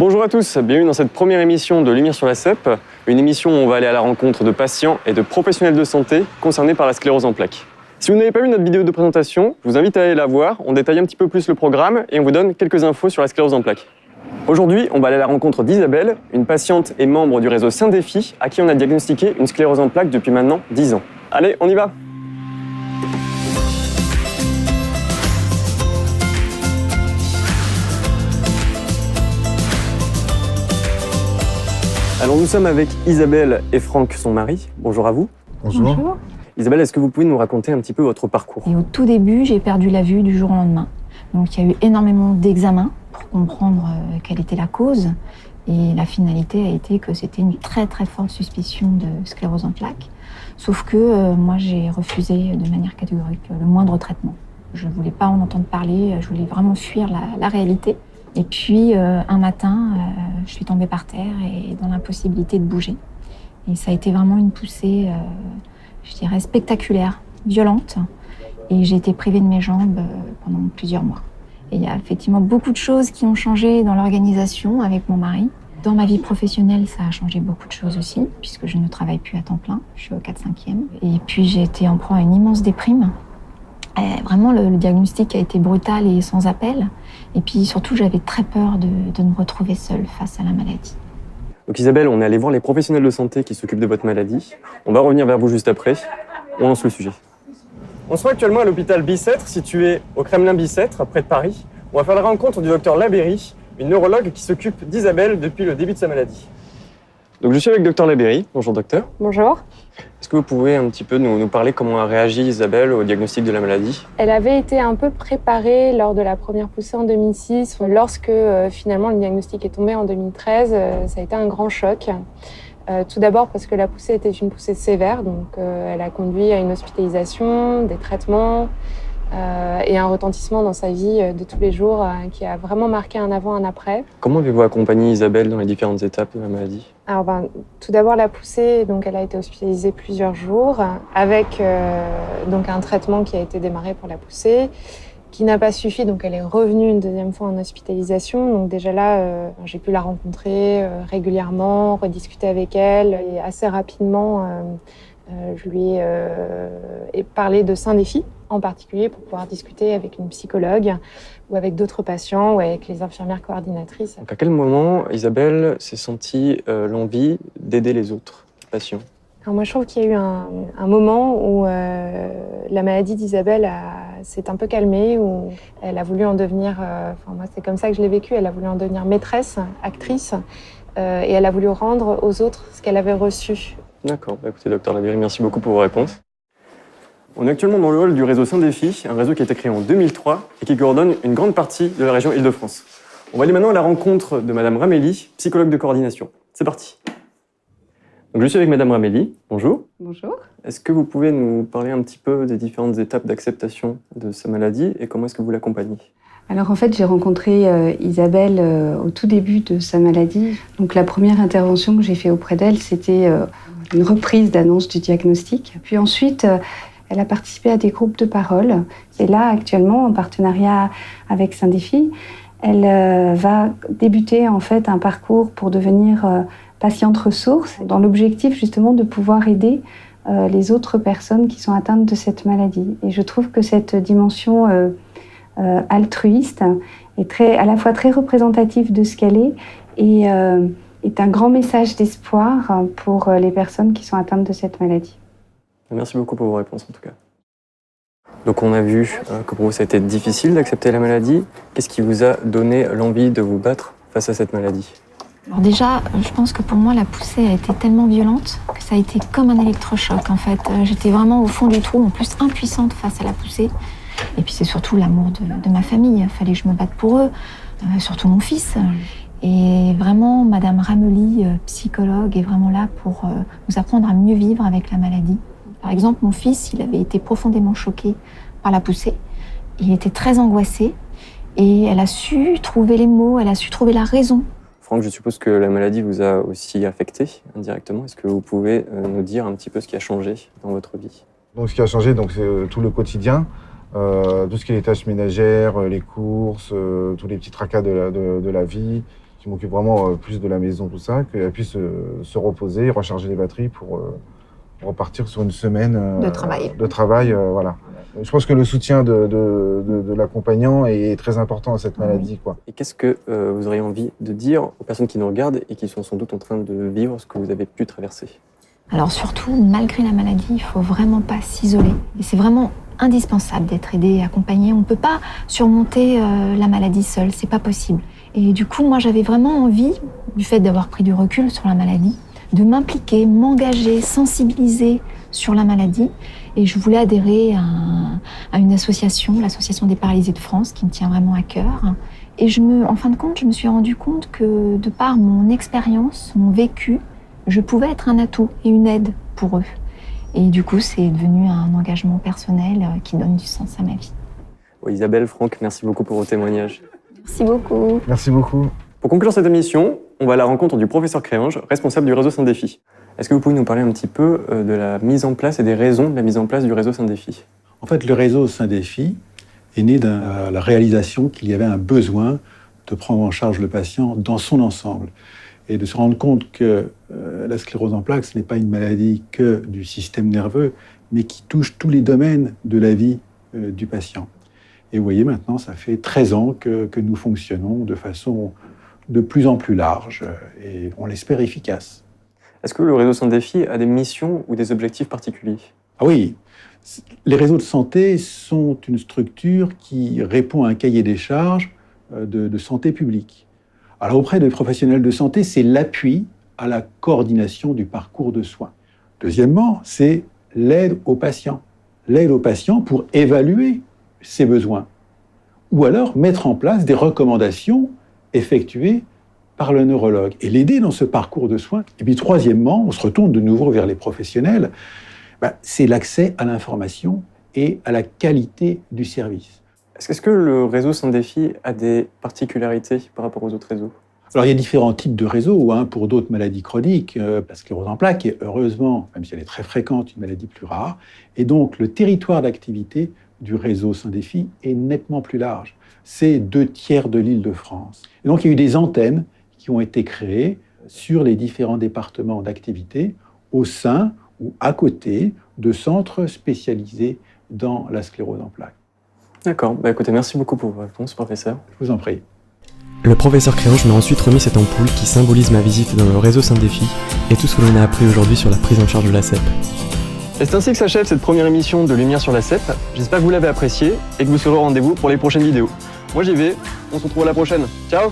Bonjour à tous, bienvenue dans cette première émission de Lumière sur la CEP, une émission où on va aller à la rencontre de patients et de professionnels de santé concernés par la sclérose en plaques. Si vous n'avez pas vu notre vidéo de présentation, je vous invite à aller la voir, on détaille un petit peu plus le programme et on vous donne quelques infos sur la sclérose en plaques. Aujourd'hui, on va aller à la rencontre d'Isabelle, une patiente et membre du réseau Saint-Défi, à qui on a diagnostiqué une sclérose en plaques depuis maintenant 10 ans. Allez, on y va! Alors nous sommes avec Isabelle et Franck, son mari. Bonjour à vous. Bonjour. Bonjour. Isabelle, est-ce que vous pouvez nous raconter un petit peu votre parcours? Et au tout début, j'ai perdu la vue du jour au lendemain. Donc il y a eu énormément d'examens pour comprendre quelle était la cause. Et la finalité a été que c'était une très très forte suspicion de sclérose en plaques. Sauf que moi j'ai refusé de manière catégorique le moindre traitement. Je ne voulais pas en entendre parler, je voulais vraiment fuir la réalité. Et puis un matin, je suis tombée par terre et dans l'impossibilité de bouger. Et ça a été vraiment une poussée, je dirais, spectaculaire, violente. Et j'ai été privée de mes jambes pendant plusieurs mois. Et il y a effectivement beaucoup de choses qui ont changé dans l'organisation avec mon mari. Dans ma vie professionnelle, ça a changé beaucoup de choses aussi, puisque je ne travaille plus à temps plein. Je suis au 4/5e. Et puis j'ai été en proie à une immense déprime. Et vraiment, le diagnostic a été brutal et sans appel. Et puis surtout, j'avais très peur de me retrouver seule face à la maladie. Donc Isabelle, on est allé voir les professionnels de santé qui s'occupent de votre maladie. On va revenir vers vous juste après. On lance le sujet. On se trouve actuellement à l'hôpital Bicêtre, situé au Kremlin-Bicêtre, près de Paris. On va faire la rencontre du docteur Labéry, une neurologue qui s'occupe d'Isabelle depuis le début de sa maladie. Donc je suis avec docteur Labéry. Bonjour docteur. Bonjour. Est-ce que vous pouvez un petit peu nous parler comment a réagi Isabelle au diagnostic de la maladie? Elle avait été un peu préparée lors de la première poussée en 2006. Lorsque finalement le diagnostic est tombé en 2013, ça a été un grand choc. Tout d'abord parce que la poussée était une poussée sévère, donc elle a conduit à une hospitalisation, des traitements et un retentissement dans sa vie de tous les jours qui a vraiment marqué un avant, un après. Comment avez-vous accompagné Isabelle dans les différentes étapes de la maladie? Alors, tout d'abord la poussée, donc elle a été hospitalisée plusieurs jours avec donc un traitement qui a été démarré pour la poussée, qui n'a pas suffi, donc elle est revenue une deuxième fois en hospitalisation. Donc déjà là, j'ai pu la rencontrer régulièrement, rediscuter avec elle et assez rapidement, je lui ai parlé de Saint-Défi en particulier pour pouvoir discuter avec une psychologue ou avec d'autres patients ou avec les infirmières coordinatrices. Donc à quel moment Isabelle s'est sentie l'envie d'aider les autres patients? Alors moi, je trouve qu'il y a eu un moment où la maladie d'Isabelle s'est un peu calmée, où elle a voulu en devenir, moi c'est comme ça que je l'ai vécu, elle a voulu en devenir maîtresse, actrice, et elle a voulu rendre aux autres ce qu'elle avait reçu. D'accord, écoutez docteur Labéry, merci beaucoup pour vos réponses. On est actuellement dans le hall du réseau Saint-Défi, un réseau qui a été créé en 2003 et qui coordonne une grande partie de la région Île-de-France. On va aller maintenant à la rencontre de Madame Ramelli, psychologue de coordination. C'est parti. Donc je suis avec Madame Ramelli. Bonjour. Bonjour. Est-ce que vous pouvez nous parler un petit peu des différentes étapes d'acceptation de sa maladie et comment est-ce que vous l'accompagnez? Alors en fait, j'ai rencontré Isabelle au tout début de sa maladie. Donc la première intervention que j'ai faite auprès d'elle, c'était une reprise d'annonce du diagnostic. Puis ensuite, elle a participé à des groupes de parole. Et là, actuellement, en partenariat avec Saint-Défi, elle va débuter en fait un parcours pour devenir patiente ressource, dans l'objectif justement de pouvoir aider les autres personnes qui sont atteintes de cette maladie. Et je trouve que cette dimension altruiste est à la fois très représentative de ce qu'elle est et est un grand message d'espoir pour les personnes qui sont atteintes de cette maladie. Merci beaucoup pour vos réponses en tout cas. Donc on a vu que pour vous ça a été difficile d'accepter la maladie. Qu'est-ce qui vous a donné l'envie de vous battre face à cette maladie? Alors déjà, je pense que pour moi, la poussée a été tellement violente que ça a été comme un électrochoc en fait. J'étais vraiment au fond du trou, en plus impuissante face à la poussée. Et puis c'est surtout l'amour de ma famille. Il fallait que je me batte pour eux, surtout mon fils. Et vraiment, Madame Ramelli, psychologue, est vraiment là pour nous apprendre à mieux vivre avec la maladie. Par exemple, mon fils, il avait été profondément choqué par la poussée. Il était très angoissé et elle a su trouver les mots, elle a su trouver la raison. Franck, je suppose que la maladie vous a aussi affecté indirectement. Est-ce que vous pouvez nous dire un petit peu ce qui a changé dans votre vie? Donc, ce qui a changé, c'est tout le quotidien, tout ce qui est les tâches ménagères, les courses, tous les petits tracas de la vie. qui m'occupe vraiment plus de la maison, tout ça, qu'elle puisse se reposer, recharger les batteries pour repartir sur une semaine de travail. Voilà. Je pense que le soutien de l'accompagnant est très important à cette maladie, quoi. Et qu'est-ce que vous auriez envie de dire aux personnes qui nous regardent et qui sont sans doute en train de vivre ce que vous avez pu traverser? Alors surtout, malgré la maladie, il faut vraiment pas s'isoler. Et c'est vraiment indispensable d'être aidé et accompagné. On ne peut pas surmonter la maladie seule, c'est pas possible. Et du coup, moi, j'avais vraiment envie, du fait d'avoir pris du recul sur la maladie, de m'impliquer, m'engager, sensibiliser sur la maladie. Et je voulais adhérer à une association, l'Association des paralysés de France, qui me tient vraiment à cœur. Et en fin de compte, je me suis rendu compte que de par mon expérience, mon vécu, je pouvais être un atout et une aide pour eux. Et du coup, c'est devenu un engagement personnel qui donne du sens à ma vie. Oui, Isabelle, Franck, merci beaucoup pour vos témoignages. Merci beaucoup. Merci beaucoup. Pour conclure cette émission, on va à la rencontre du professeur Créange, responsable du réseau Saint-Défi. Est-ce que vous pouvez nous parler un petit peu de la mise en place et des raisons de la mise en place du réseau Saint-Défi? En fait, le réseau Saint-Défi est né de la réalisation qu'il y avait un besoin de prendre en charge le patient dans son ensemble et de se rendre compte que la sclérose en plaques, ce n'est pas une maladie que du système nerveux, mais qui touche tous les domaines de la vie du patient. Et vous voyez, maintenant, ça fait 13 ans que nous fonctionnons de façon de plus en plus large et, on l'espère, efficace. Est-ce que le réseau Saint-Défi a des missions ou des objectifs particuliers? Ah oui, les réseaux de santé sont une structure qui répond à un cahier des charges de santé publique. Alors auprès des professionnels de santé, c'est l'appui à la coordination du parcours de soins. Deuxièmement, c'est l'aide aux patients. L'aide aux patients pour évaluer ses besoins. Ou alors mettre en place des recommandations effectuées par le neurologue et l'aider dans ce parcours de soins. Et puis troisièmement, on se retourne de nouveau vers les professionnels, c'est l'accès à l'information et à la qualité du service. Est-ce que le réseau Saint-Défi a des particularités par rapport aux autres réseaux? Alors il y a différents types de réseaux. Pour d'autres maladies chroniques, la sclérose en plaques est heureusement, même si elle est très fréquente, une maladie plus rare. Et donc le territoire d'activité du réseau Saint-Défi est nettement plus large. C'est 2/3 de l'Île-de-France. Et donc il y a eu des antennes qui ont été créées sur les différents départements d'activité au sein ou à côté de centres spécialisés dans la sclérose en plaques. D'accord. Écoutez, merci beaucoup pour vos réponses, professeur. Je vous en prie. Le professeur Créange m'a ensuite remis cette ampoule qui symbolise ma visite dans le réseau Saint-Défi et tout ce que l'on a appris aujourd'hui sur la prise en charge de la CEP. Et c'est ainsi que s'achève cette première émission de Lumière sur la CEP. J'espère que vous l'avez appréciée et que vous serez au rendez-vous pour les prochaines vidéos. Moi j'y vais, on se retrouve à la prochaine. Ciao!